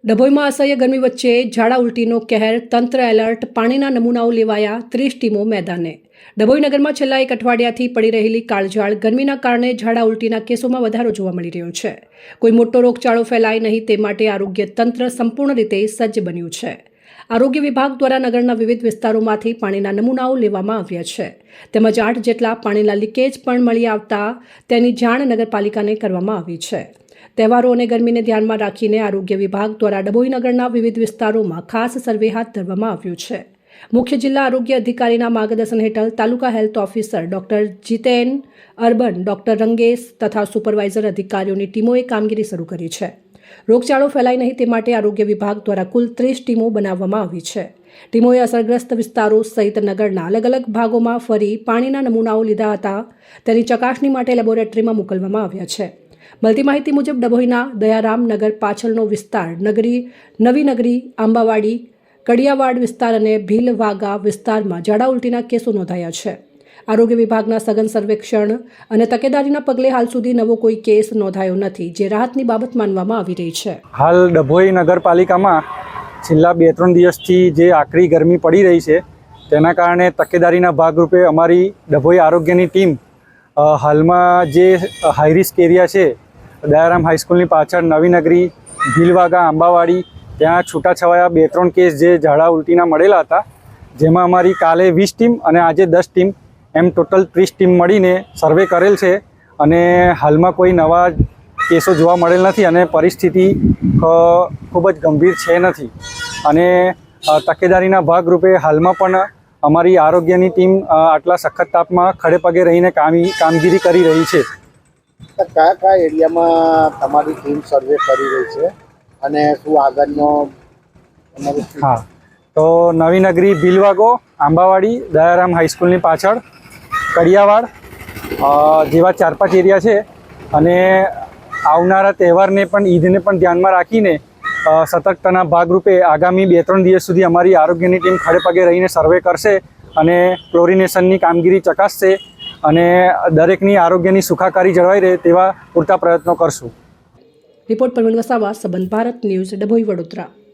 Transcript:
ડભોઈમાં અસહ્ય ગરમી વચ્ચે ઝાડા ઉલટીનો કહેર, તંત્ર એલર્ટ, પાણીના નમૂનાઓ લેવાયા, 30 ટીમો મેદાને. ડભોઈ નગરમાં છેલ્લા એક અઠવાડિયાથી પડી રહેલી કાળઝાળ ગરમીના કારણે ઝાડા ઉલટીના કેસોમાં વધારો જોવા મળી રહ્યો છે. કોઈ મોટો રોગચાળો ફેલાય નહીં તે માટે આરોગ્ય તંત્ર સંપૂર્ણ રીતે સજ્જ બન્યું છે. આરોગ્ય વિભાગ દ્વારા નગરના વિવિધ વિસ્તારોમાંથી પાણીના નમૂનાઓ લેવામાં આવ્યા છે. તેમજ 8 જેટલા પાણીના લીકેજ પણ મળી આવતા તેની જાણ નગરપાલિકાને કરવામાં આવી છે. તહેવારો અને ગરમીને ધ્યાનમાં રાખીને આરોગ્ય વિભાગ દ્વારા ડભોઈ નગરના વિવિધ વિસ્તારોમાં ખાસ સર્વે હાથ ધરવામાં આવ્યું છે. મુખ્ય જિલ્લા આરોગ્ય અધિકારીના માર્ગદર્શન હેઠળ તાલુકા health officer doctor જીતેન, urban doctor રંગેશ તથા સુપરવાઇઝર અધિકારીઓની ટીમોએ કામગીરી શરૂ કરી છે. રોગચાળો ફેલાય નહીં તે માટે આરોગ્ય વિભાગ દ્વારા કુલ 30 ટીમો બનાવવામાં આવી છે. ટીમોએ અસરગ્રસ્ત વિસ્તારો સહિત નગરના અલગ અલગ ભાગોમાં ફરી પાણીના નમૂનાઓ લીધા હતા. તેની ચકાસણી માટે લેબોરેટરીમાં મોકલવામાં આવ્યા છે. મળતી માહિતી મુજબ ડભોઈના દયારામ નગર પાછળનો વિસ્તાર, નવી નગરી, આંબાવાડી, કડિયાવાડ વિસ્તાર અને ભીલવાગા વિસ્તારમાં ઝાડા ઉલટીના કેસો નોંધાયા છે. આરોગ્ય વિભાગના સઘન સર્વેક્ષણ અને તકેદારીના પગલે હાલ સુધી નવો કોઈ કેસ નોંધાયો નથી, જે રાહતની બાબત માનવામાં આવી રહી છે. હાલ ડભોઈ નગરપાલિકામાં છેલ્લા 2-3 દિવસથી જે આકરી ગરમી પડી રહી છે તેના કારણે તકેદારીના ભાગરૂપે અમારી ડભોઈ આરોગ્યની ટીમ હાલમાં જે હાઈ રિસ્ક એરિયા છે, દયારામ હાઈસ્કૂલની પાછળ નવી નગરી, ભીલવાગા, આંબાવાડી, ત્યાં છૂટાછવાયા 2-3 કેસ જે ઝાડા ઉલટીના મળેલા હતા, જેમાં અમારી કાલે 20 ટીમ અને આજે 10 ટીમ એમ ટોટલ 30 ટીમ મળીને સર્વે કરેલ છે. અને હાલમાં કોઈ નવા કેસો જોવા મળેલ નથી અને પરિસ્થિતિ ખૂબ જ ગંભીર છે નથી. અને તકેદારીના ભાગરૂપે હાલમાં પણ અમારી આરોગ્યની ટીમ આટલા સખત તાપમાં ખડે પગે રહીને કામગીરી કરી રહી છે. કયા એરિયામાં તમારી ટીમ સર્વે કરી રહી છે અને શું આગળનો? હા, તો નવી નગરી, ભીલવાગો, આંબાવાડી, દયારામ હાઈસ્કૂલની પાછળ, કડિયાવાડ જેવા 4-5 એરિયા છે. અને આવનારા તહેવારને પણ, ઈદને પણ ધ્યાનમાં રાખીને સતર્કતાના ભાગરૂપે આગામી 2-3 દિવસ સુધી અમારી આરોગ્યની ટીમ ખડે પગે રહીને સર્વે કરશે અને ક્લોરિનેશનની કામગીરી ચકાસશે અને દરેકની આરોગ્યની સુખાકારી જળવાઈ રહે તેવા પૂરતા પ્રયત્નો કરશું. રિપોર્ટ પરવીન વસાવા, સંબંધ ભારત ન્યૂઝ, ડભોઈ, વડોદરા.